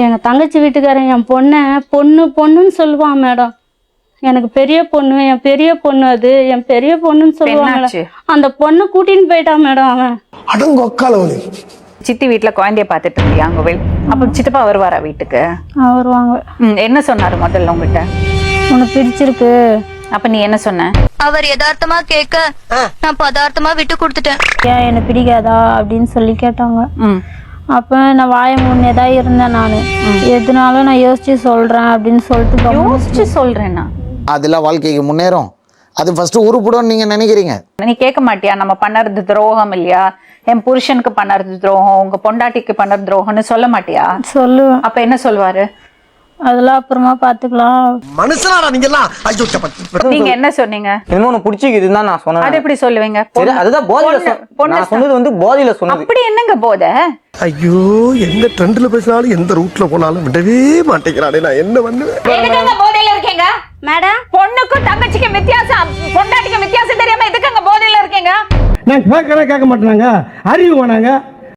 எங்கள் தங்கச்சி வீட்டுக்காரன் என் பொண்ணுன்னு சொல்லுவான் மேடம். எனக்கு பெரிய பொண்ணு, என் பெரிய பொண்ணு, அது என் பெரிய பொண்ணுன்னு சொல்லுவாங்க. அந்த பொண்ணை கூட்டின்னு போயிட்டான் மேடம் அவன். அடங்கொக்காலவனி. சித்தி வீட்டுல குழந்தைய பாத்துட்டு இருந்தியா அங்க போய்? அப்ப சித்தப்பா வருவாரா வீட்டுக்கு? வருவாங்க. என்ன சொன்னாரு முதல்ல உங்ககிட்ட? உனக்கு பிடிச்சிருக்கு. அப்ப நீ என்ன சொன்ன? அவர் யதார்த்தமா கேட்க நான் பதார்த்தமா விட்டு கொடுத்துட்டேன். ஏன் என்ன பிடிக்காதா அப்படின்னு சொல்லி கேட்டாங்க. அப்ப நான் வாய முன்னேதான் இருந்தேன். நானு எதுனாலும் நான் யோசிச்சு சொல்றேன் அப்படின்னு சொல்லிட்டு யோசிச்சு சொல்றேன்னா அதெல்லாம் வாழ்க்கைக்கு முன்னேறும். அது ஃபர்ஸ்ட் உருப்படும் நீங்க நினைக்கிறீங்க. நீ கேட்க மாட்டியா? நம்ம பண்ணறது துரோகம் இல்லையா? என் புருஷனுக்கு பண்ணறது துரோகம், உங்க பொண்டாட்டிக்கு பண்ணறது துரோகம்னு சொல்ல மாட்டியா? சொல்லுவேன். அப்ப என்ன சொல்வாரு? அதெல்லாம் அப்புறமா பாத்துக்கலாம். மனுஷனாடா நீங்க எல்லாம். நீங்க என்ன சொன்னீங்க? என்னமோ உனக்கு பிடிச்சிக்குதுன்னு தான் நான் சொன்னேன். அது எப்படி சொல்லுவீங்க? அதுதான் போதையில நான் சொன்னது வந்து போதையில சொன்னது. அப்படி என்னங்க போதை? ஐயோ, எந்த ட்ரெண்ட்ல பேசினாலும் எந்த ரூட்ல போனாலும் விடவே மாட்டேங்கிறானே, நான் என்ன பண்ணுவேன்? எதுக்குங்க போதையில இருக்கீங்க மேடம்? பொண்ணுக்கும் தங்கச்சிக்கும் வித்தியாசம், பொண்டாட்டிக்கும் வித்தியாசம் தெரியாம எதுக்குங்க போதையில இருக்கீங்க? நான் கேட்க மாட்டேனாங்க, அறிவு வேணாங்க.